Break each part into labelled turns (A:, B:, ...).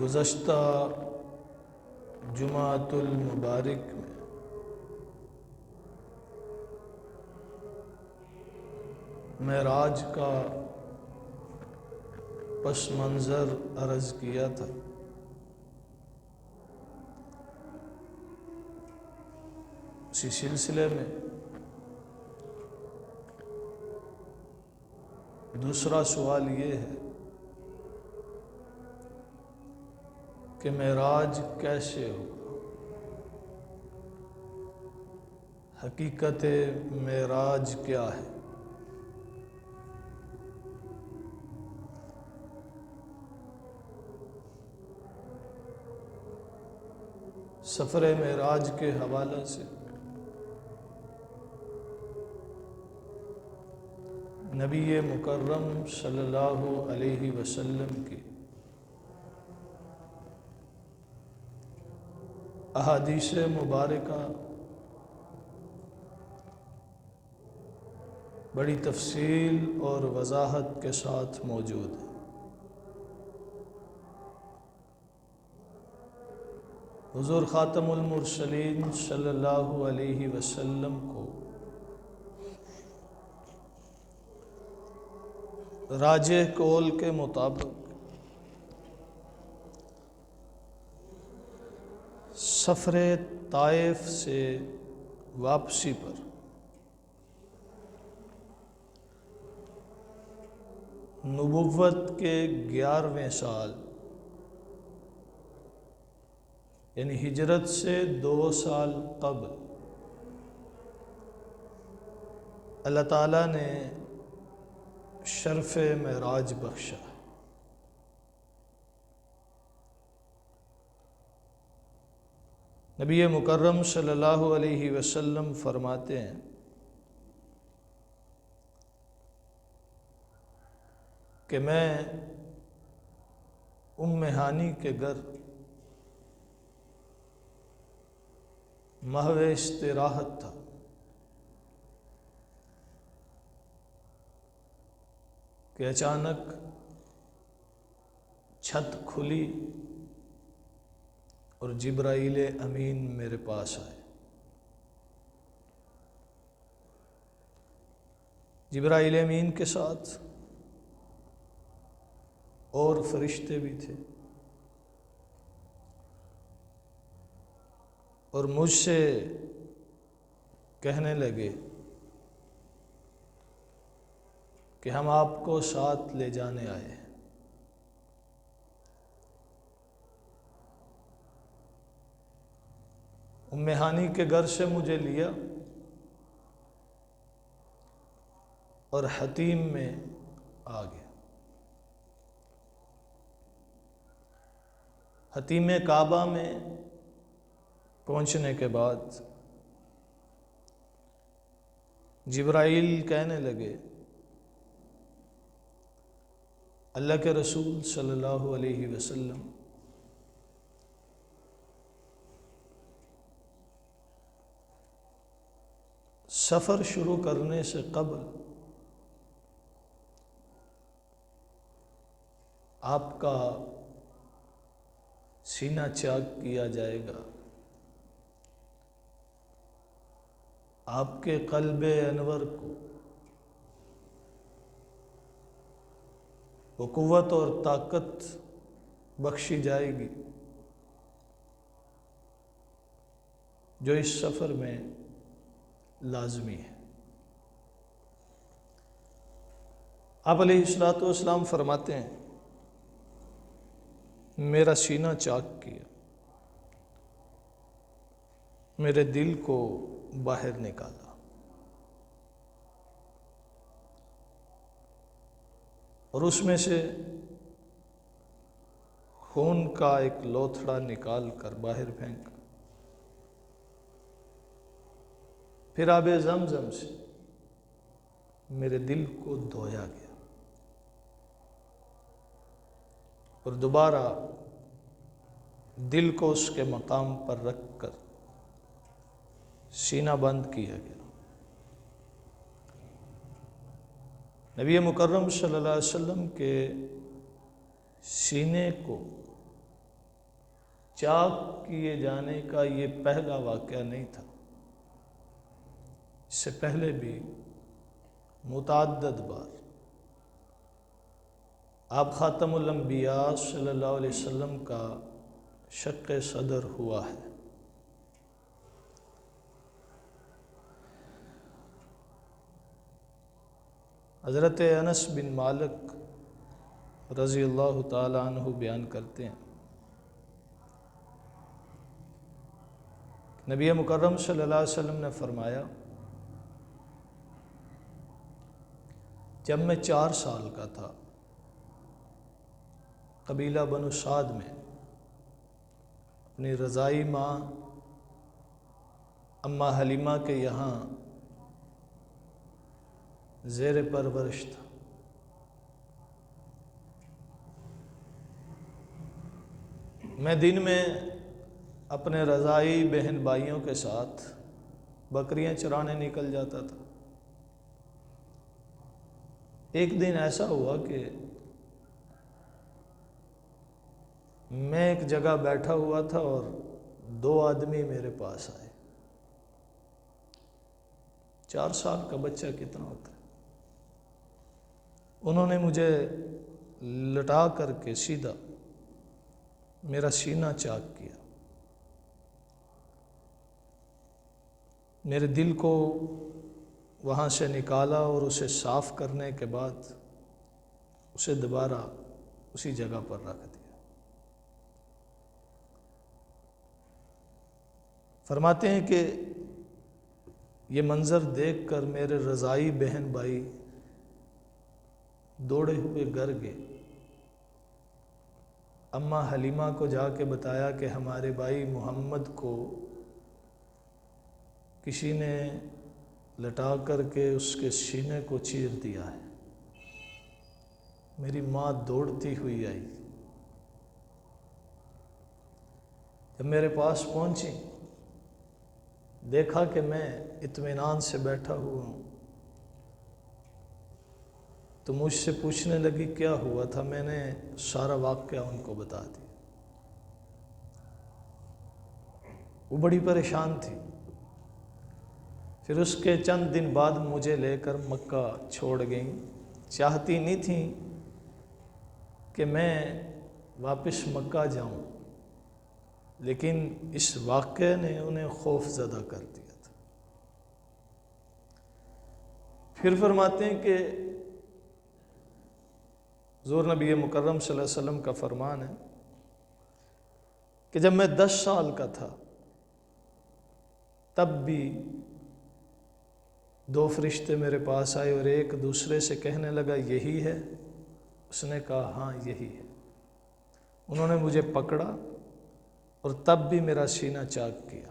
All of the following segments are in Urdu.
A: گزشتہ جمعۃ المبارک میں معراج کا پس منظر عرض کیا تھا۔ اسی سلسلے میں دوسرا سوال یہ ہے کہ معراج کیسے ہو؟ حقیقت معراج کیا ہے؟ سفر معراج کے حوالے سے نبی مکرم صلی اللہ علیہ وسلم کی احادیث مبارکہ بڑی تفصیل اور وضاحت کے ساتھ موجود ہے۔ حضور خاتم المرسلین صلی اللہ علیہ وسلم کو راجح قول کے مطابق سفر طائف سے واپسی پر نبوت کے 11ویں سال یعنی ہجرت سے 2 سال قبل اللہ تعالیٰ نے شرف معراج بخشا۔ نبی مکرم صلی اللہ علیہ وسلم فرماتے ہیں کہ میں ام ہانی کے گھر محو استراحت تھا کہ اچانک چھت کھلی اور جبرائیل امین میرے پاس آئے۔ جبرائیل امین کے ساتھ اور فرشتے بھی تھے اور مجھ سے کہنے لگے کہ ہم آپ کو ساتھ لے جانے آئے ہیں۔ ام ہانی کے گھر سے مجھے لیا اور حتیم میں آ گیا۔ حتیم کعبہ میں پہنچنے کے بعد جبرائیل کہنے لگے اللہ کے رسول صلی اللہ علیہ وسلم سفر شروع کرنے سے قبل آپ کا سینہ چاک کیا جائے گا، آپ کے قلب انور کو وہ قوت اور طاقت بخشی جائے گی جو اس سفر میں لازمی ہے۔ آپ علیہ الصلوۃ والسلام فرماتے ہیں میرا سینہ چاک کیا، میرے دل کو باہر نکالا، اور اس میں سے خون کا ایک لوتھڑا نکال کر باہر پھینکا، پھر آب زمزم سے میرے دل کو دھویا گیا اور دوبارہ دل کو اس کے مقام پر رکھ کر سینہ بند کیا گیا۔ نبی مکرم صلی اللہ علیہ وسلم کے سینے کو چاک کیے جانے کا یہ پہلا واقعہ نہیں تھا، اس سے پہلے بھی متعدد بار آپ خاتم الانبیاء صلی اللہ علیہ وسلم کا شق صدر ہوا ہے۔ حضرت انس بن مالک رضی اللہ تعالی عنہ بیان کرتے ہیں، نبی مکرم صلی اللہ علیہ وسلم نے فرمایا، جب میں 4 سال کا تھا، قبیلہ بنو سعد میں اپنی رضائی ماں اماں حلیمہ کے یہاں زیر پرورش تھا۔ میں دن میں اپنے رضائی بہن بھائیوں کے ساتھ بکریاں چرانے نکل جاتا تھا۔ ایک دن ایسا ہوا کہ میں ایک جگہ بیٹھا ہوا تھا اور 2 آدمی میرے پاس آئے۔ 4 سال کا بچہ کتنا ہوتا ہے؟ انہوں نے مجھے لٹا کر کے سیدھا میرا سینہ چاک کیا، میرے دل کو وہاں سے نکالا اور اسے صاف کرنے کے بعد اسے دوبارہ اسی جگہ پر رکھ دیا۔ فرماتے ہیں کہ یہ منظر دیکھ کر میرے رضائی بہن بھائی دوڑے ہوئے گھر گئے، اماں حلیمہ کو جا کے بتایا کہ ہمارے بھائی محمد کو کسی نے لٹا کر کے اس کے سینے کو چیر دیا ہے۔ میری ماں دوڑتی ہوئی آئی، جب میرے پاس پہنچی، دیکھا کہ میں اطمینان سے بیٹھا ہوا ہوں، تو مجھ سے پوچھنے لگی کیا ہوا تھا۔ میں نے سارا واقعہ ان کو بتا دیا۔ وہ بڑی پریشان تھی۔ پھر اس کے چند دن بعد مجھے لے کر مکہ چھوڑ گئیں۔ چاہتی نہیں تھیں کہ میں واپس مکہ جاؤں، لیکن اس واقعے نے انہیں خوف زدہ کر دیا تھا۔ پھر فرماتے ہیں کہ حضور نبی مکرم صلی اللہ علیہ وسلم کا فرمان ہے کہ جب میں 10 سال کا تھا، تب بھی 2 فرشتے میرے پاس آئے اور ایک دوسرے سے کہنے لگا یہی ہے؟ اس نے کہا ہاں یہی ہے۔ انہوں نے مجھے پکڑا اور تب بھی میرا سینہ چاک کیا،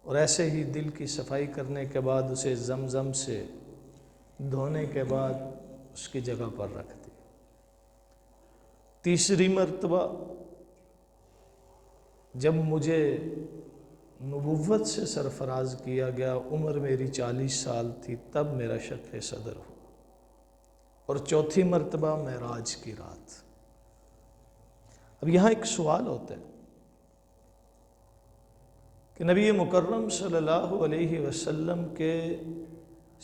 A: اور ایسے ہی دل کی صفائی کرنے کے بعد اسے زمزم سے دھونے کے بعد اس کی جگہ پر رکھ دیا۔ تیسری مرتبہ جب مجھے نبوت سے سرفراز کیا گیا، عمر میری 40 سال تھی، تب میرا شق صدر ہوا، اور چوتھی مرتبہ معراج کی رات۔ اب یہاں ایک سوال ہوتا ہے کہ نبی مکرم صلی اللہ علیہ وسلم کے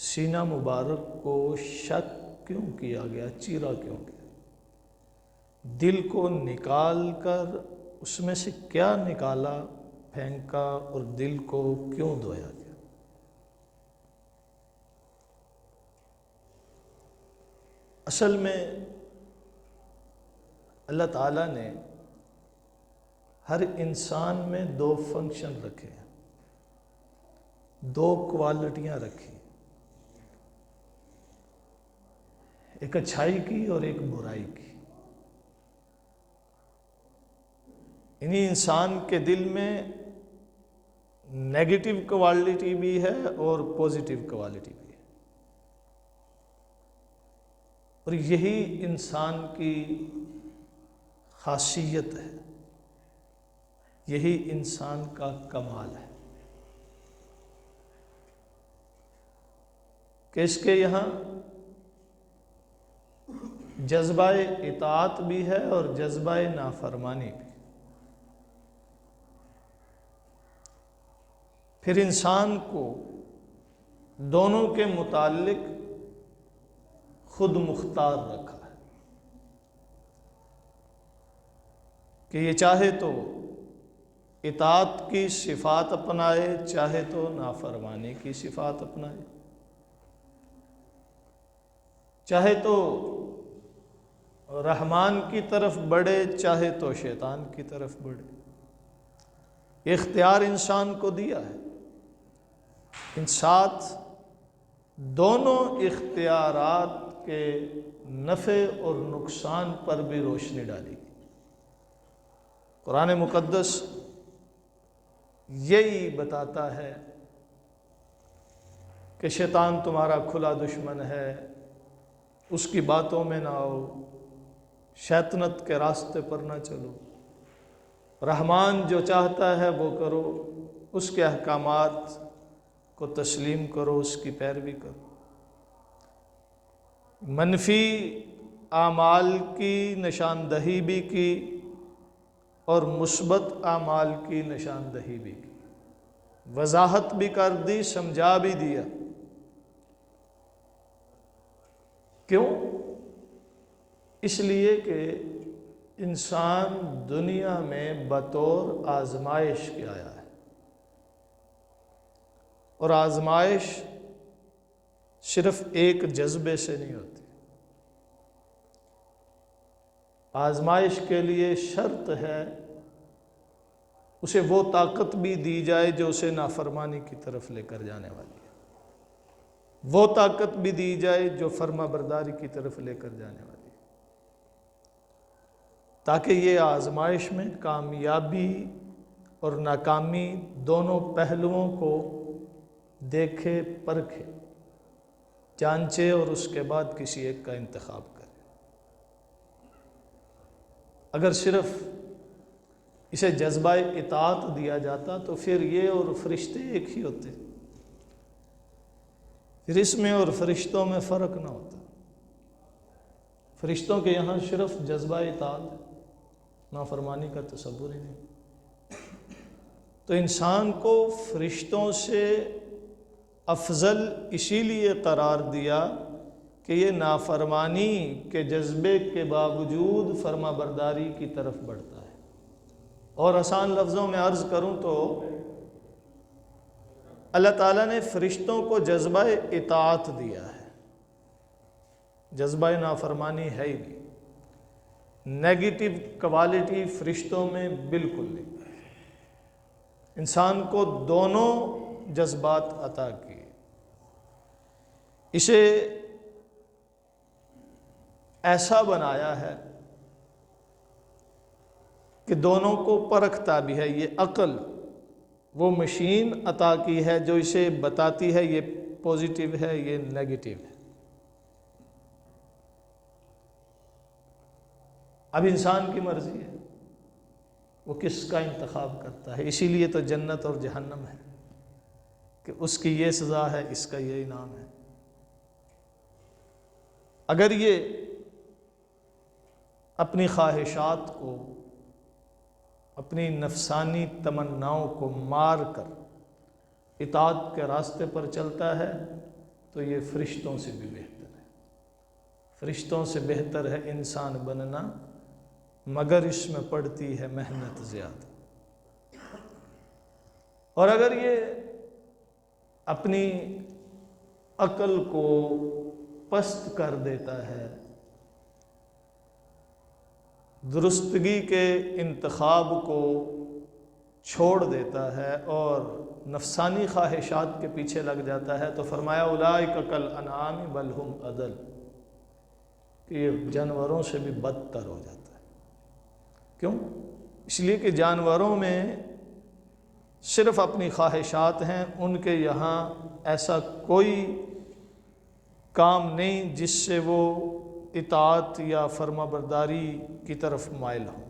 A: سینہ مبارک کو شق کیوں کیا گیا، چیرا کیوں گیا؟ دل کو نکال کر اس میں سے کیا نکالا، پھینکا، اور دل کو کیوں دھویا گیا؟ اصل میں اللہ تعالیٰ نے ہر انسان میں 2 فنکشن رکھے ہیں، 2 کوالٹیاں رکھی، ایک اچھائی کی اور ایک برائی کی۔ انہی انسان کے دل میں نیگیٹو کوالٹی بھی ہے اور پوزیٹیو کوالٹی بھی ہے، اور یہی انسان کی خاصیت ہے، یہی انسان کا کمال ہے کہ اس کے یہاں جذبہ اطاعت بھی ہے اور جذبہ نافرمانی بھی۔ پھر انسان کو دونوں کے متعلق خود مختار رکھا ہے کہ یہ چاہے تو اطاعت کی صفات اپنائے، چاہے تو نافرمانی کی صفات اپنائے، چاہے تو رحمان کی طرف بڑھے، چاہے تو شیطان کی طرف بڑھے۔ یہ اختیار انسان کو دیا ہے۔ ان ساتھ دونوں اختیارات کے نفع اور نقصان پر بھی روشنی ڈالی گئی۔ قرآن مقدس یہی بتاتا ہے کہ شیطان تمہارا کھلا دشمن ہے، اس کی باتوں میں نہ آؤ، شیطنت کے راستے پر نہ چلو، رحمان جو چاہتا ہے وہ کرو، اس کے احکامات کو تسلیم کرو، اس کی پیروی کرو۔ منفی اعمال کی نشاندہی بھی کی اور مثبت اعمال کی نشاندہی بھی کی، وضاحت بھی کر دی، سمجھا بھی دیا۔ کیوں؟ اس لیے کہ انسان دنیا میں بطور آزمائش کے آیا ہے، اور آزمائش صرف ایک جذبے سے نہیں ہوتی۔ آزمائش کے لیے شرط ہے اسے وہ طاقت بھی دی جائے جو اسے نافرمانی کی طرف لے کر جانے والی ہے، وہ طاقت بھی دی جائے جو فرما برداری کی طرف لے کر جانے والی ہے، تاکہ یہ آزمائش میں کامیابی اور ناکامی دونوں پہلوؤں کو دیکھے، پرکھے، جانچے اور اس کے بعد کسی ایک کا انتخاب کرے۔ اگر صرف اسے جذبہ اطاعت دیا جاتا تو پھر یہ اور فرشتے ایک ہی ہوتے، پھر اس میں اور فرشتوں میں فرق نہ ہوتا۔ فرشتوں کے یہاں صرف جذبہ اطاعت ہے، نافرمانی کا تصور ہی نہیں۔ تو انسان کو فرشتوں سے افضل اسی لیے قرار دیا کہ یہ نافرمانی کے جذبے کے باوجود فرما برداری کی طرف بڑھتا ہے۔ اور آسان لفظوں میں عرض کروں تو اللہ تعالیٰ نے فرشتوں کو جذبہ اطاعت دیا ہے، جذبہ نافرمانی ہے ہی نہیں، نیگیٹو کوالٹی فرشتوں میں بالکل نہیں۔ انسان کو دونوں جذبات عطا کیے، اسے ایسا بنایا ہے کہ دونوں کو پرکھتا بھی ہے۔ یہ عقل وہ مشین عطا کی ہے جو اسے بتاتی ہے یہ پوزیٹیو ہے، یہ نیگیٹو ہے۔ اب انسان کی مرضی ہے وہ کس کا انتخاب کرتا ہے۔ اسی لیے تو جنت اور جہنم ہے کہ اس کی یہ سزا ہے، اس کا یہ انعام ہے۔ اگر یہ اپنی خواہشات کو، اپنی نفسانی تمناؤں کو مار کر اطاعت کے راستے پر چلتا ہے تو یہ فرشتوں سے بھی بہتر ہے۔ فرشتوں سے بہتر ہے انسان بننا، مگر اس میں پڑتی ہے محنت زیادہ۔ اور اگر یہ اپنی عقل کو پست کر دیتا ہے، درستگی کے انتخاب کو چھوڑ دیتا ہے اور نفسانی خواہشات کے پیچھے لگ جاتا ہے، تو فرمایا اولئک کالانعام بل ھم اضل، کہ یہ جانوروں سے بھی بدتر ہو جاتا ہے۔ کیوں؟ اس لیے کہ جانوروں میں صرف اپنی خواہشات ہیں، ان کے یہاں ایسا کوئی کام نہیں جس سے وہ اطاعت یا فرما برداری کی طرف مائل ہو۔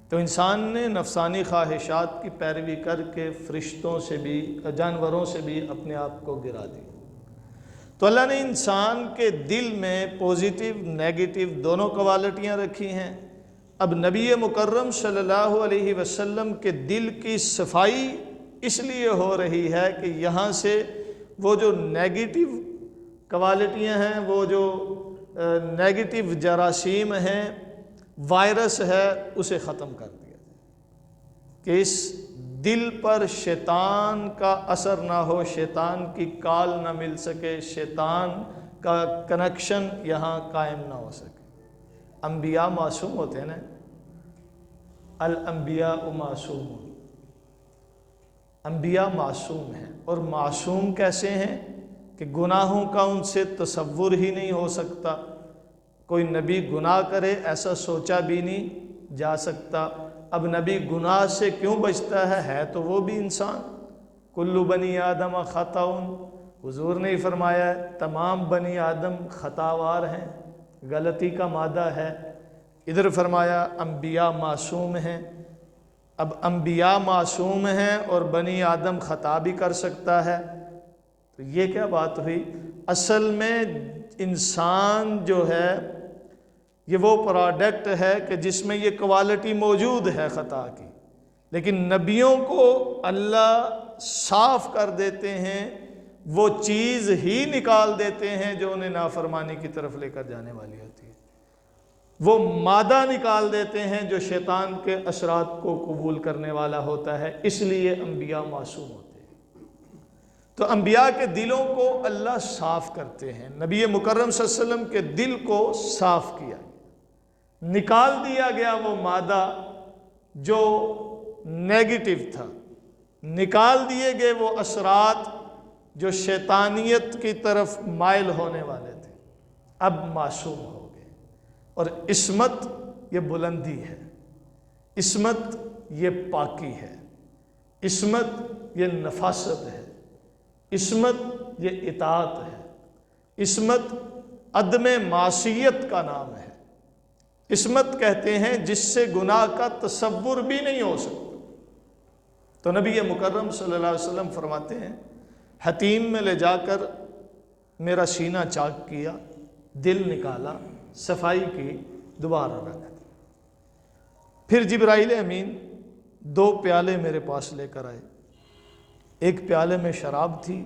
A: تو انسان نے نفسانی خواہشات کی پیروی کر کے فرشتوں سے بھی، جانوروں سے بھی اپنے آپ کو گرا دیا۔ تو اللہ نے انسان کے دل میں پوزیٹیو نیگیٹو دونوں کوالٹیاں رکھی ہیں۔ اب نبی مکرم صلی اللہ علیہ وسلم کے دل کی صفائی اس لیے ہو رہی ہے کہ یہاں سے وہ جو نیگیٹو کوالٹیاں ہیں، وہ جو نیگیٹو جراثیم ہیں، وائرس ہے، اسے ختم کر دیا جائے کہ اس دل پر شیطان کا اثر نہ ہو، شیطان کی کال نہ مل سکے، شیطان کا کنیکشن یہاں قائم نہ ہو سکے۔ انبیاء معصوم ہوتے ہیں نا، الانبیاء معصوم، انبیاء معصوم ہیں، اور معصوم کیسے ہیں کہ گناہوں کا ان سے تصور ہی نہیں ہو سکتا، کوئی نبی گناہ کرے ایسا سوچا بھی نہیں جا سکتا۔ اب نبی گناہ سے کیوں بچتا ہے تو وہ بھی انسان، کل بنی آدم خطاؤن، حضور نے ہی فرمایا ہے تمام بنی آدم خطاوار ہیں، غلطی کا مادہ ہے۔ ادھر فرمایا انبیاء معصوم ہیں۔ اب انبیاء معصوم ہیں اور بنی آدم خطا بھی کر سکتا ہے، تو یہ کیا بات ہوئی؟ اصل میں انسان جو ہے یہ وہ پروڈکٹ ہے کہ جس میں یہ کوالٹی موجود ہے خطا کی، لیکن نبیوں کو اللہ صاف کر دیتے ہیں، وہ چیز ہی نکال دیتے ہیں جو انہیں نافرمانی کی طرف لے کر جانے والی ہوتی ہے، وہ مادہ نکال دیتے ہیں جو شیطان کے اثرات کو قبول کرنے والا ہوتا ہے۔ اس لیے انبیاء معصوم ہوتے ہیں۔ تو انبیاء کے دلوں کو اللہ صاف کرتے ہیں۔ نبی مکرم صلی اللہ علیہ وسلم کے دل کو صاف کیا، نکال دیا گیا وہ مادہ جو نیگیٹو تھا، نکال دیے گئے وہ اثرات جو شیطانیت کی طرف مائل ہونے والے تھے، اب معصوم ہو گئے۔ اور عصمت یہ بلندی ہے، عصمت یہ پاکی ہے، عصمت یہ نفاست ہے، عصمت یہ اطاعت ہے، عصمت عدم معصیت کا نام ہے۔ عصمت کہتے ہیں جس سے گناہ کا تصور بھی نہیں ہو سکتا۔ تو نبی مکرم صلی اللہ علیہ وسلم فرماتے ہیں حتیم میں لے جا کر میرا سینہ چاک کیا، دل نکالا، صفائی کی، دوبارہ رکھ دی۔ پھر جبرائیل امین 2 پیالے میرے پاس لے کر آئے، ایک پیالے میں شراب تھی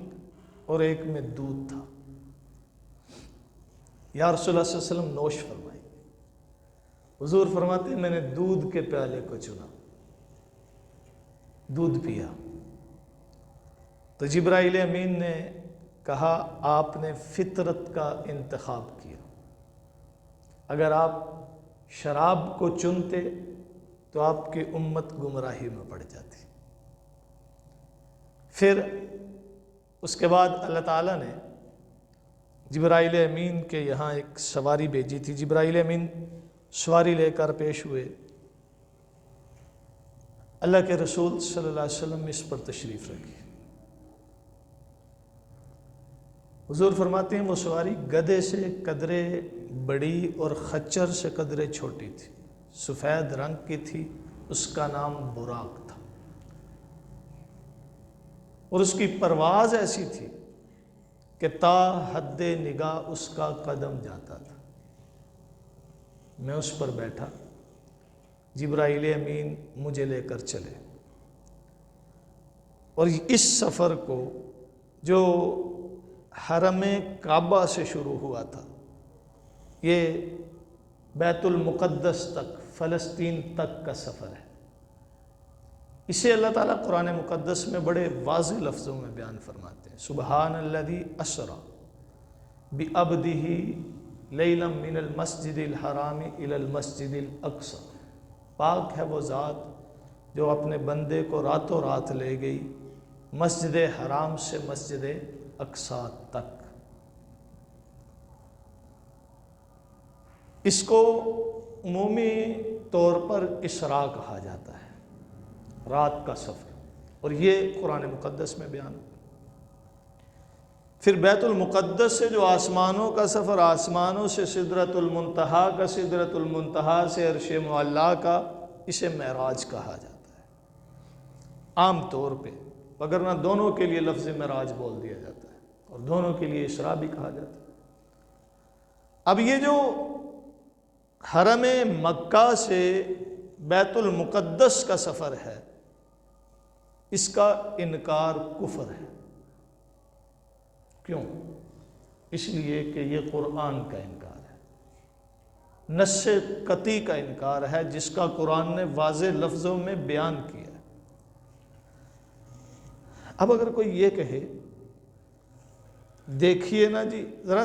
A: اور ایک میں دودھ تھا۔ یا رسول اللہ صلی اللہ علیہ وسلم نوش فرمائے۔ حضور فرماتے ہیں میں نے دودھ کے پیالے کو چنا، دودھ پیا۔ تو جبرائیل امین نے کہا آپ نے فطرت کا انتخاب کیا، اگر آپ شراب کو چنتے تو آپ کی امت گمراہی میں پڑ جاتی۔ پھر اس کے بعد اللہ تعالیٰ نے جبرائیل امین کے یہاں ایک سواری بھیجی تھی۔ جبرائیل امین سواری لے کر پیش ہوئے، اللہ کے رسول صلی اللہ علیہ وسلم اس پر تشریف رکھی۔ حضور فرماتے ہیں وہ سواری گدھے سے قدرے بڑی اور خچر سے قدرے چھوٹی تھی، سفید رنگ کی تھی، اس کا نام براق تھا، اور اس کی پرواز ایسی تھی کہ تا حد نگاہ اس کا قدم جاتا تھا۔ میں اس پر بیٹھا، جبرائیل امین مجھے لے کر چلے، اور اس سفر کو جو حرم کعبہ سے شروع ہوا تھا، یہ بیت المقدس تک، فلسطین تک کا سفر ہے۔ اسے اللہ تعالیٰ قرآن مقدس میں بڑے واضح لفظوں میں بیان فرماتے ہیں، سبحان الذی اسری بعبدہ لیلا من المسجد الحرام الی المسجد الاقصی، پاک ہے وہ ذات جو اپنے بندے کو راتوں رات لے گئی مسجد حرام سے مسجد اقصی تک۔ اس کو عمومی طور پر اسراء کہا جاتا ہے، رات کا سفر، اور یہ قرآن مقدس میں بیان۔ پھر بیت المقدس سے جو آسمانوں کا سفر، آسمانوں سے سدرۃ المنتہا کا، سدرۃ المنتہا سے عرش معلیٰ کا، اسے معراج کہا جاتا ہے عام طور پہ، وگرنہ دونوں کے لیے لفظ معراج بول دیا جاتا ہے اور دونوں کے لیے اسراء بھی کہا جاتا ہے۔ اب یہ جو حرم مکہ سے بیت المقدس کا سفر ہے، اس کا انکار کفر ہے۔ کیوں؟ اس لیے کہ یہ قرآن کا انکار ہے، نص قطعی کا انکار ہے، جس کا قرآن نے واضح لفظوں میں بیان کیا ہے۔ اب اگر کوئی یہ کہے، دیکھیے نا جی، ذرا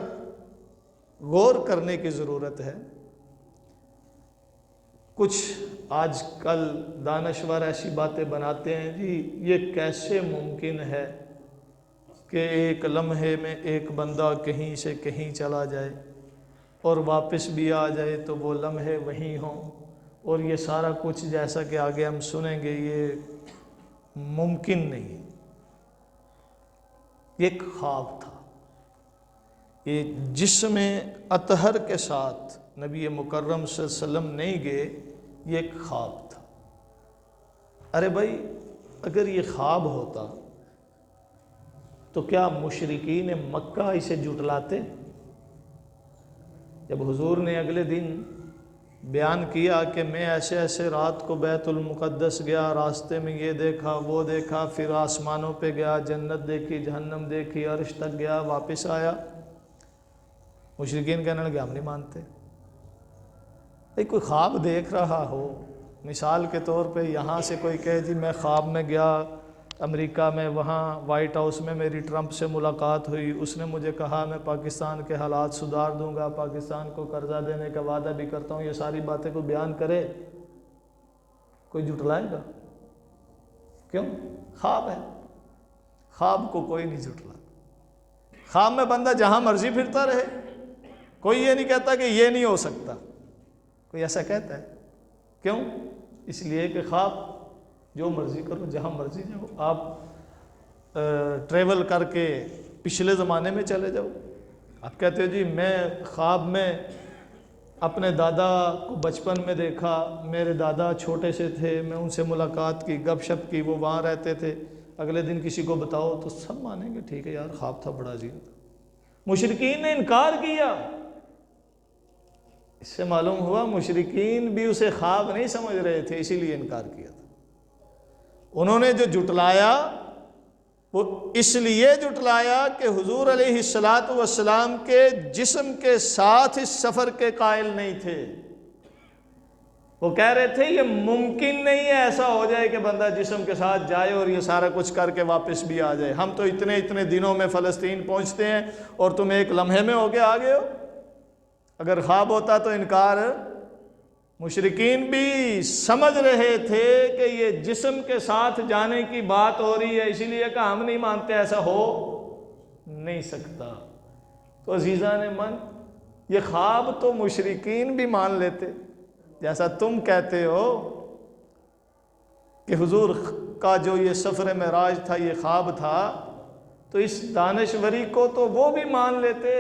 A: غور کرنے کی ضرورت ہے، کچھ آج کل دانشور ایسی باتیں بناتے ہیں جی، یہ کیسے ممکن ہے کہ ایک لمحے میں ایک بندہ کہیں سے کہیں چلا جائے اور واپس بھی آ جائے تو وہ لمحے وہیں ہوں، اور یہ سارا کچھ جیسا کہ آگے ہم سنیں گے یہ ممکن نہیں۔ یہ ایک خواب تھا، یہ جسم اطہر کے ساتھ نبی مکرم صلی اللہ علیہ وسلم نہیں گئے، یہ ایک خواب تھا۔ ارے بھائی، اگر یہ خواب ہوتا تو کیا مشرکین مکہ اسے جھٹلاتے؟ جب حضور نے اگلے دن بیان کیا کہ میں ایسے ایسے رات کو بیت المقدس گیا، راستے میں یہ دیکھا وہ دیکھا، پھر آسمانوں پہ گیا، جنت دیکھی، جہنم دیکھی، عرش تک گیا، واپس آیا، مشرکین کہنے لگے ہم نہیں مانتے۔ کوئی خواب دیکھ رہا ہو، مثال کے طور پہ یہاں سے کوئی کہے جی میں خواب میں گیا امریکہ میں، وہاں وائٹ ہاؤس میں میری ٹرمپ سے ملاقات ہوئی، اس نے مجھے کہا میں پاکستان کے حالات سدھار دوں گا، پاکستان کو قرضہ دینے کا وعدہ بھی کرتا ہوں، یہ ساری باتیں کو بیان کرے، کوئی جھٹلائے گا؟ کیوں؟ خواب ہے، خواب کو کوئی نہیں جھٹلا۔ خواب میں بندہ جہاں مرضی پھرتا رہے، کوئی یہ نہیں کہتا کہ یہ نہیں ہو سکتا، کوئی ایسا کہتا ہے؟ کیوں؟ اس لیے کہ خواب جو مرضی کرو، جہاں مرضی جاؤ، آپ ٹریول کر کے پچھلے زمانے میں چلے جاؤ، آپ کہتے ہو جی میں خواب میں اپنے دادا کو بچپن میں دیکھا، میرے دادا چھوٹے سے تھے، میں ان سے ملاقات کی، گپ شپ کی، وہ وہاں رہتے تھے، اگلے دن کسی کو بتاؤ تو سب مانیں گے ٹھیک ہے یار خواب تھا، بڑا عجیب تھا۔ مشرکین نے انکار کیا، اس سے معلوم ہوا مشرکین بھی اسے خواب نہیں سمجھ رہے تھے، اسی لیے انکار کیا تھا۔ انہوں نے جو جھٹلایا وہ اس لیے جھٹلایا کہ حضور علیہ السلام کے جسم کے ساتھ اس سفر کے قائل نہیں تھے۔ وہ کہہ رہے تھے یہ ممکن نہیں ہے ایسا ہو جائے کہ بندہ جسم کے ساتھ جائے اور یہ سارا کچھ کر کے واپس بھی آ جائے، ہم تو اتنے دنوں میں فلسطین پہنچتے ہیں اور تم ایک لمحے میں ہو کے آ گئے ہو۔ اگر خواب ہوتا تو انکار، مشرکین بھی سمجھ رہے تھے کہ یہ جسم کے ساتھ جانے کی بات ہو رہی ہے، اسی لیے کہ ہم نہیں مانتے، ایسا ہو نہیں سکتا۔ تو عزیزان من، یہ خواب تو مشرکین بھی مان لیتے، جیسا تم کہتے ہو کہ حضور کا جو یہ سفر معراج تھا یہ خواب تھا، تو اس دانشوری کو تو وہ بھی مان لیتے،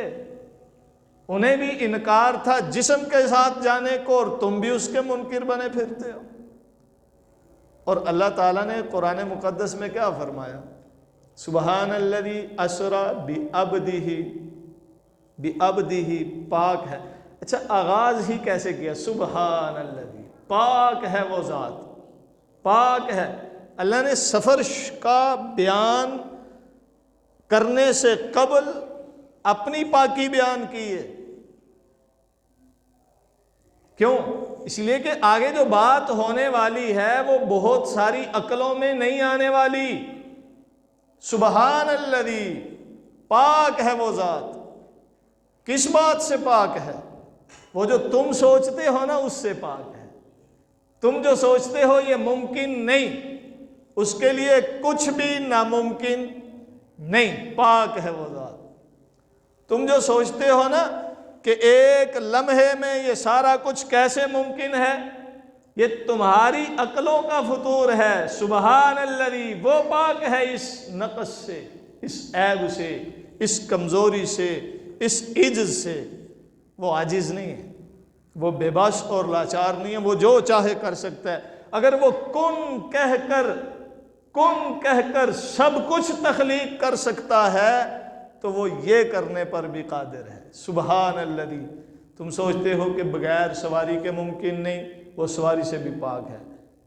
A: انہیں بھی انکار تھا جسم کے ساتھ جانے کو، اور تم بھی اس کے منکر بنے پھرتے ہو۔ اور اللہ تعالیٰ نے قرآن مقدس میں کیا فرمایا؟ سبحان الذی اسری بعبدہ، پاک ہے۔ اچھا آغاز ہی کیسے کیا؟ سبحان الذی، پاک ہے وہ ذات، پاک ہے۔ اللہ نے سفر کا بیان کرنے سے قبل اپنی پاکی بیان کی ہے۔ کیوں؟ اس لیے کہ آگے جو بات ہونے والی ہے وہ بہت ساری عقلوں میں نہیں آنے والی۔ سبحان الذی، پاک ہے وہ ذات۔ کس بات سے پاک ہے؟ وہ جو تم سوچتے ہو نا اس سے پاک ہے۔ تم جو سوچتے ہو یہ ممکن نہیں، اس کے لیے کچھ بھی ناممکن نہیں، پاک ہے وہ ذات۔ تم جو سوچتے ہو نا کہ ایک لمحے میں یہ سارا کچھ کیسے ممکن ہے، یہ تمہاری عقلوں کا فطور ہے۔ سبحان الذی، وہ پاک ہے اس نقص سے، اس عیب سے، اس کمزوری سے، اس عجز سے۔ وہ عاجز نہیں ہے، وہ بے بس اور لاچار نہیں ہے، وہ جو چاہے کر سکتا ہے۔ اگر وہ کن کہہ کر سب کچھ تخلیق کر سکتا ہے تو وہ یہ کرنے پر بھی قادر ہے۔ سبحان الذی، تم سوچتے ہو کہ بغیر سواری کے ممکن نہیں، وہ سواری سے بھی پاک ہے۔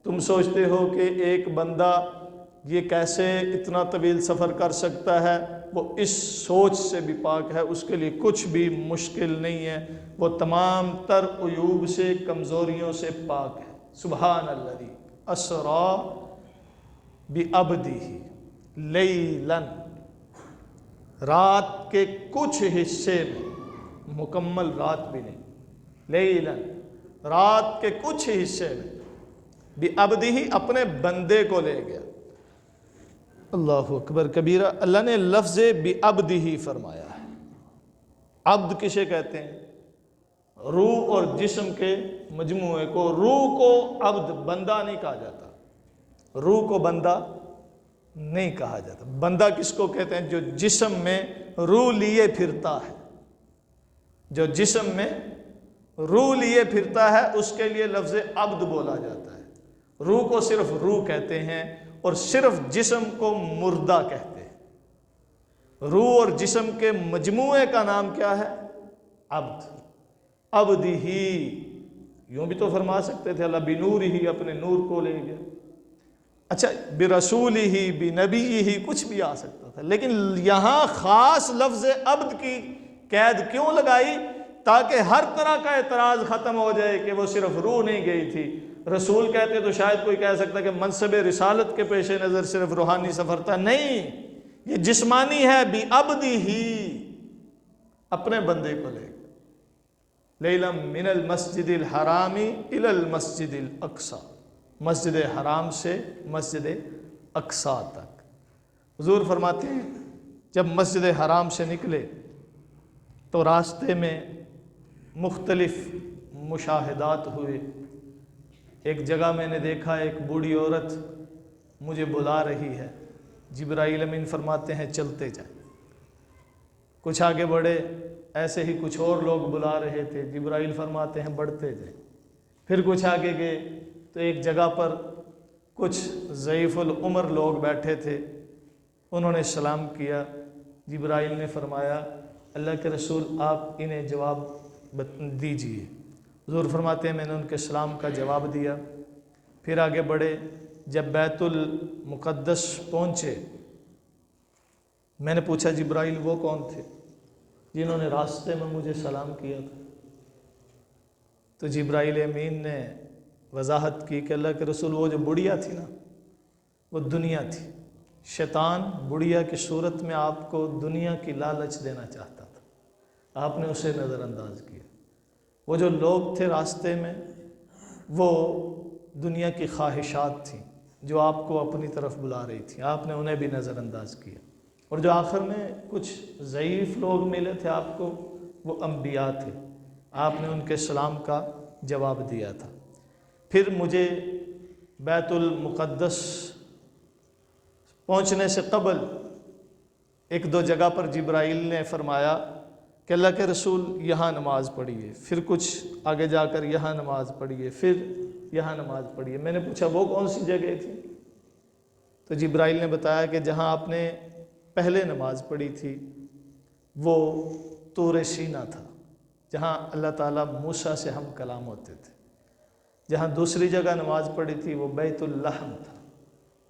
A: تم سوچتے ہو کہ ایک بندہ یہ کیسے اتنا طویل سفر کر سکتا ہے، وہ اس سوچ سے بھی پاک ہے، اس کے لیے کچھ بھی مشکل نہیں ہے، وہ تمام تر عیوب سے، کمزوریوں سے پاک ہے۔ سبحان الذی اسریٰ بعبدہ لیلاً، رات کے کچھ حصے میں، مکمل رات بھی نہیں، لیلاً رات کے کچھ حصے میں، بعبدہ اپنے بندے کو لے گیا۔ اللہ اکبر کبیرہ، اللہ نے لفظ بعبدہ فرمایا ہے۔ عبد کسے کہتے ہیں؟ روح اور جسم کے مجموعے کو۔ روح کو عبد، بندہ نہیں کہا جاتا، روح کو بندہ نہیں کہا جاتا۔ بندہ کس کو کہتے ہیں؟ جو جسم میں روح لیے پھرتا ہے، جو جسم میں روح لیے پھرتا ہے اس کے لیے لفظ عبد بولا جاتا ہے۔ روح کو صرف روح کہتے ہیں اور صرف جسم کو مردہ کہتے ہیں۔ روح اور جسم کے مجموعے کا نام کیا ہے؟ عبد۔ عبدہ، یوں بھی تو فرما سکتے تھے اللہ بنورہ، اپنے نور کو لے گیا۔ اچھا، برسولہ، بنبیہ، کچھ بھی آ سکتا تھا، لیکن یہاں خاص لفظ عبد کی قید کیوں لگائی؟ تاکہ ہر طرح کا اعتراض ختم ہو جائے کہ وہ صرف روح نہیں گئی تھی۔ رسول کہتے تو شاید کوئی کہہ سکتا کہ منصب رسالت کے پیش نظر صرف روحانی سفر تھا، نہیں، یہ جسمانی ہے۔ بعبدہ، اپنے بندے کو لے گیا۔ لیلا من المسجد الحرام الی المسجد الاقصی، مسجد حرام سے مسجد اقصی تک۔ حضور فرماتے ہیں جب مسجد حرام سے نکلے تو راستے میں مختلف مشاہدات ہوئے۔ ایک جگہ میں نے دیکھا ایک بوڑھی عورت مجھے بلا رہی ہے، جبرائیل امین فرماتے ہیں چلتے جائیں۔ کچھ آگے بڑھے، ایسے ہی کچھ اور لوگ بلا رہے تھے، جبرائیل فرماتے ہیں بڑھتے جائیں۔ پھر کچھ آگے گئے تو ایک جگہ پر کچھ ضعیف العمر لوگ بیٹھے تھے، انہوں نے سلام کیا، جبرائیل نے فرمایا اللہ کے رسول آپ انہیں جواب دیجئے۔ حضور فرماتے ہیں میں نے ان کے سلام کا جواب دیا۔ پھر آگے بڑھے، جب بیت المقدس پہنچے میں نے پوچھا جبرائیل وہ کون تھے جنہوں نے راستے میں مجھے سلام کیا تھا؟ تو جبرائیل امین نے وضاحت کی کہ اللہ کے رسول وہ جو بڑھیا تھی نا، وہ دنیا تھی۔ شیطان بڑھیا کی صورت میں آپ کو دنیا کی لالچ دینا چاہتا تھا، آپ نے اسے نظر انداز کیا۔ وہ جو لوگ تھے راستے میں وہ دنیا کی خواہشات تھیں جو آپ کو اپنی طرف بلا رہی تھیں، آپ نے انہیں بھی نظر انداز کیا۔ اور جو آخر میں کچھ ضعیف لوگ ملے تھے آپ کو، وہ انبیاء تھے، آپ نے ان کے سلام کا جواب دیا تھا۔ پھر مجھے بیت المقدس پہنچنے سے قبل ایک دو جگہ پر جبرائیل نے فرمایا کہ اللہ کے رسول یہاں نماز پڑھیے، پھر کچھ آگے جا کر یہاں نماز پڑھیے، پھر یہاں نماز پڑھیے۔ میں نے پوچھا وہ کون سی جگہ تھی؟ تو جبرائیل نے بتایا کہ جہاں آپ نے پہلے نماز پڑھی تھی وہ طور سینا تھا، جہاں اللہ تعالیٰ موسیٰ سے ہم کلام ہوتے تھے۔ جہاں دوسری جگہ نماز پڑھی تھی وہ بیت اللحم تھا،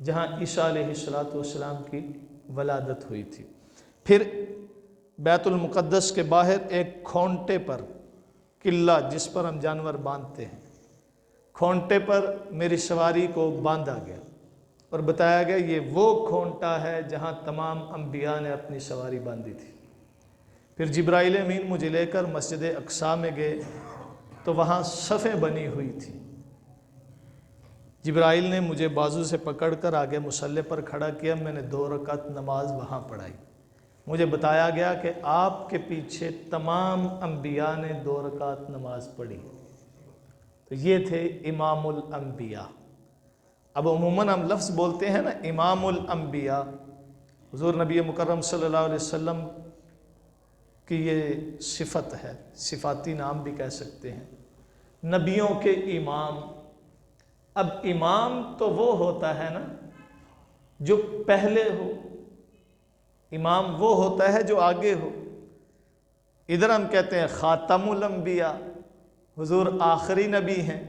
A: جہاں عیسیٰ علیہ السلام کی ولادت ہوئی تھی۔ پھر بیت المقدس کے باہر ایک کھونٹے پر، قلعہ جس پر ہم جانور باندھتے ہیں، کھونٹے پر میری سواری کو باندھا گیا اور بتایا گیا یہ وہ کھونٹا ہے جہاں تمام انبیاء نے اپنی سواری باندھی تھی۔ پھر جبرائیل امین مجھے لے کر مسجد اقصیٰ میں گئے تو وہاں صفیں بنی ہوئی تھیں۔ جبرائیل نے مجھے بازو سے پکڑ کر آگے مصلی پر کھڑا کیا، میں نے 2 رکعت نماز وہاں پڑھائی۔ مجھے بتایا گیا کہ آپ کے پیچھے تمام انبیاء نے 2 رکعت نماز پڑھی۔ تو یہ تھے امام الانبیاء۔ اب عموماً ہم لفظ بولتے ہیں نا امام الانبیاء، حضور نبی مکرم صلی اللہ علیہ وسلم کی یہ صفت ہے، صفاتی نام بھی کہہ سکتے ہیں، نبیوں کے امام۔ اب امام تو وہ ہوتا ہے نا جو پہلے ہو، امام وہ ہوتا ہے جو آگے ہو۔ ادھر ہم کہتے ہیں خاتم الانبیاء، حضور آخری نبی ہیں،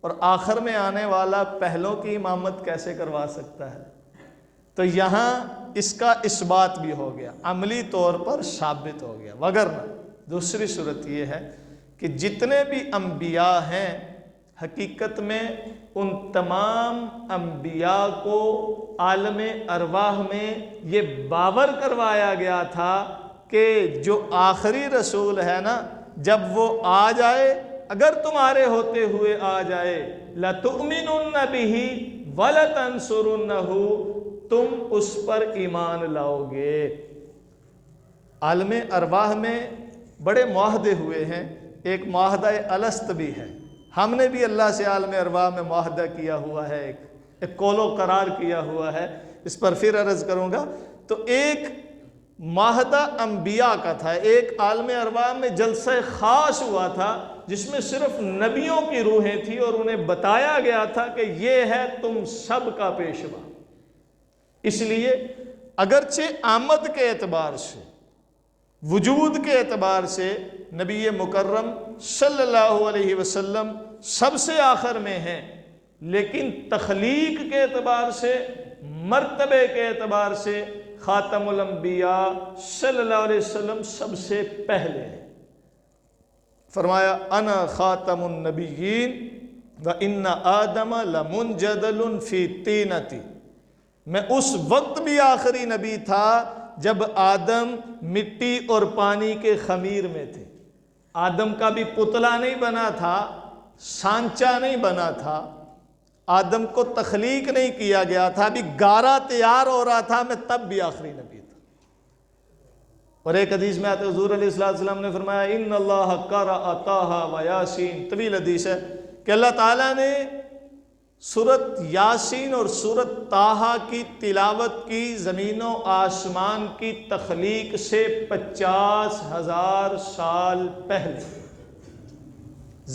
A: اور آخر میں آنے والا پہلوں کی امامت کیسے کروا سکتا ہے؟ تو یہاں اس کا اثبات بھی ہو گیا، عملی طور پر ثابت ہو گیا۔ وگرنہ دوسری صورت یہ ہے کہ جتنے بھی انبیاء ہیں حقیقت میں ان تمام انبیاء کو عالم ارواح میں یہ باور کروایا گیا تھا کہ جو آخری رسول ہے نا، جب وہ آ جائے، اگر تمہارے ہوتے ہوئے آ جائے، لَتُؤْمِنُنَّ بِهِ وَلَتَنْصُرُنَّهُ، تم اس پر ایمان لاؤ گے۔ عالم ارواح میں بڑے معاہدے ہوئے ہیں، ایک معاہدہ الست بھی ہے، ہم نے بھی اللہ سے عالم ارواح میں معاہدہ کیا ہوا ہے، ایک قول و قرار کیا ہوا ہے، اس پر پھر عرض کروں گا۔ تو ایک معاہدہ انبیاء کا تھا، ایک عالم ارواح میں جلسہ خاص ہوا تھا جس میں صرف نبیوں کی روحیں تھیں، اور انہیں بتایا گیا تھا کہ یہ ہے تم سب کا پیشوا۔ اس لیے اگرچہ آمد کے اعتبار سے، وجود کے اعتبار سے نبی مکرم صلی اللہ علیہ وسلم سب سے آخر میں ہیں، لیکن تخلیق کے اعتبار سے، مرتبے کے اعتبار سے خاتم الانبیاء صلی اللہ علیہ وسلم سب سے پہلے ہیں۔ فرمایا انا خاتم النبیین وان آدم لمنجدل فی طینتی، میں اس وقت بھی آخری نبی تھا جب آدم مٹی اور پانی کے خمیر میں تھے۔ آدم کا بھی پتلا نہیں بنا تھا، سانچا نہیں بنا تھا، آدم کو تخلیق نہیں کیا گیا تھا، ابھی گارا تیار ہو رہا تھا، میں تب بھی آخری نبی تھا۔ اور ایک حدیث میں آتا ہے، حضور علیہ السلام نے فرمایا ان اللہ قرأ طٰہٰ و یاسین، طویل حدیث ہے کہ اللہ تعالیٰ نے سورت یاسین اور سورت طٰہٰ کی تلاوت کی زمین و آسمان کی تخلیق سے 50,000 سال پہلے۔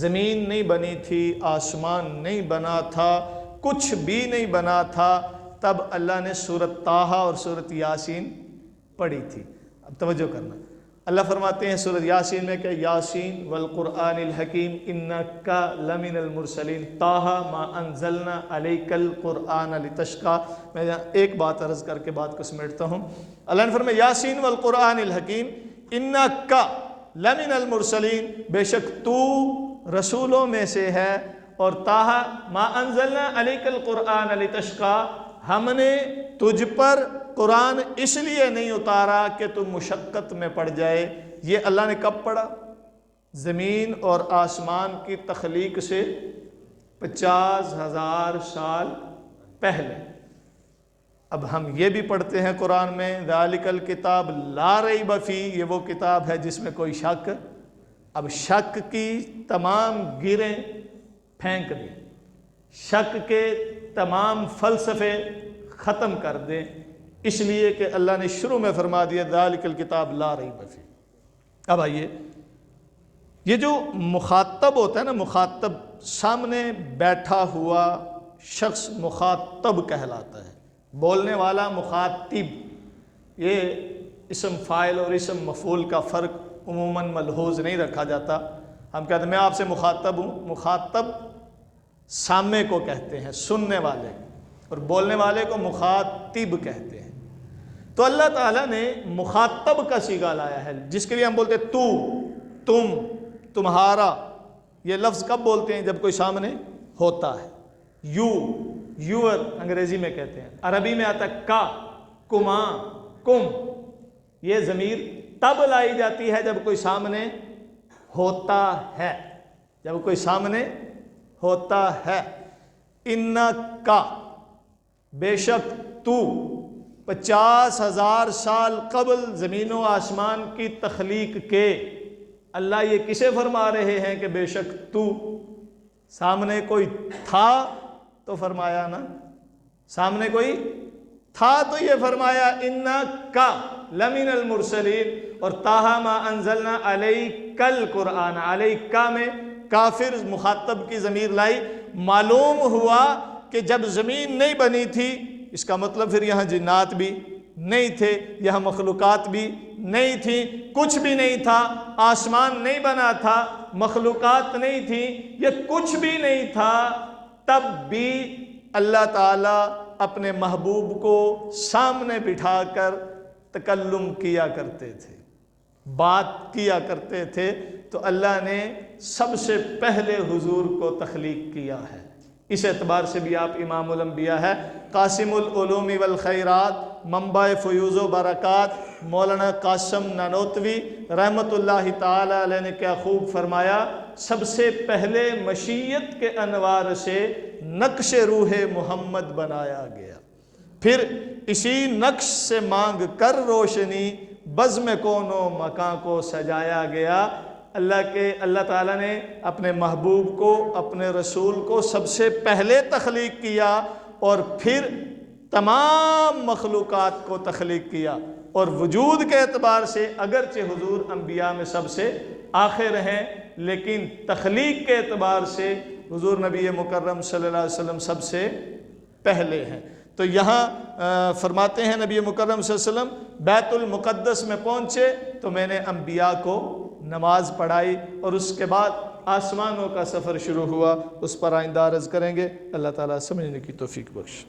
A: زمین نہیں بنی تھی، آسمان نہیں بنا تھا، کچھ بھی نہیں بنا تھا، تب اللہ نے سورت طٰہٰ اور سورت یاسین پڑھی تھی۔ اب توجہ کرنا، اللہ فرماتے ہیں سورت یاسین میں کہ یاسین والقرآن الحکیم انک لمن المرسلین طٰہٰ ما انزلنا علیک القرآن لتشقیٰ۔ میں ایک بات عرض کر کے بات کو سمیٹتا ہوں۔ اللہ نے فرمایا یاسین والقرآن الحکیم انک لمن المرسلین، بے شک تو رسولوں میں سے ہے، اور طٰہٰ ما انزلنا علیک القرآن لتشقیٰ، ہم نے تجھ پر قرآن اس لیے نہیں اتارا کہ تم مشقت میں پڑ جائے۔ یہ اللہ نے کب پڑھا؟ زمین اور آسمان کی تخلیق سے 50,000 سال پہلے۔ اب ہم یہ بھی پڑھتے ہیں قرآن میں ذالک الکتاب لا ریب فیہ، یہ وہ کتاب ہے جس میں کوئی شک۔ اب شک کی تمام گریں پھینک دیں، شک کے تمام فلسفے ختم کر دیں، اس لیے کہ اللہ نے شروع میں فرما دیا ذالک الکتاب لا ریب فیہ۔ اب آئیے، یہ جو مخاطب ہوتا ہے نا، مخاطب سامنے بیٹھا ہوا شخص مخاطب کہلاتا ہے، بولنے والا مخاطب۔ یہ اسم فاعل اور اسم مفعول کا فرق عموماً ملحوظ نہیں رکھا جاتا۔ ہم کہتے ہیں میں آپ سے مخاطب ہوں، مخاطب سامنے کو کہتے ہیں، سننے والے، اور بولنے والے کو مخاطب کہتے ہیں۔ تو اللہ تعالیٰ نے مخاطب کا صیغہ لایا ہے، جس کے لیے ہم بولتے ہیں تو، تم، تمہارا۔ یہ لفظ کب بولتے ہیں؟ جب کوئی سامنے ہوتا ہے۔ یو، یور انگریزی میں کہتے ہیں، عربی میں آتا ہے کا، کما، کم۔ یہ ضمیر تب لائی جاتی ہے جب کوئی سامنے ہوتا ہے، جب کوئی سامنے ہوتا ہے۔ انکا، بے شک تو، 50,000 سال قبل زمین و آسمان کی تخلیق کے۔ اللہ یہ کسے فرما رہے ہیں کہ بے شک تو؟ سامنے کوئی تھا تو فرمایا نا، سامنے کوئی تھا تو یہ فرمایا انکا لمن المرسلین، اور طٰہٰ ما انزلنا علیک القرآن، علیکا میں کافر مخاطب کی ضمیر لائی۔ معلوم ہوا کہ جب زمین نہیں بنی تھی، اس کا مطلب پھر یہاں جنات بھی نہیں تھے، یہاں مخلوقات بھی نہیں تھی، کچھ بھی نہیں تھا، آسمان نہیں بنا تھا، مخلوقات نہیں تھی، یہ کچھ بھی نہیں تھا، تب بھی اللہ تعالیٰ اپنے محبوب کو سامنے بٹھا کر تکلم کیا کرتے تھے، بات کیا کرتے تھے، تو اللہ نے سب سے پہلے حضور کو تخلیق کیا ہے۔ اس اعتبار سے بھی آپ امام الانبیاء ہے۔ قاسم العلوم والخیرات، منبع فیوز و برکات، مولانا قاسم نانوتوی رحمۃ اللہ تعالی علیہ نے کیا خوب فرمایا، سب سے پہلے مشیت کے انوار سے نقش روح محمد بنایا گیا، پھر اسی نقش سے مانگ کر روشنی بزم کون و مکان کو سجایا گیا۔ اللہ تعالیٰ نے اپنے محبوب کو، اپنے رسول کو سب سے پہلے تخلیق کیا اور پھر تمام مخلوقات کو تخلیق کیا، اور وجود کے اعتبار سے اگرچہ حضور انبیاء میں سب سے آخر ہیں، لیکن تخلیق کے اعتبار سے حضور نبی مکرم صلی اللہ علیہ وسلم سب سے پہلے ہیں۔ تو یہاں فرماتے ہیں نبی مکرم صلی اللہ علیہ وسلم بیت المقدس میں پہنچے تو میں نے انبیاء کو نماز پڑھائی، اور اس کے بعد آسمانوں کا سفر شروع ہوا، اس پر آئندہ عرض کریں گے۔ اللہ تعالیٰ سمجھنے کی توفیق بخش۔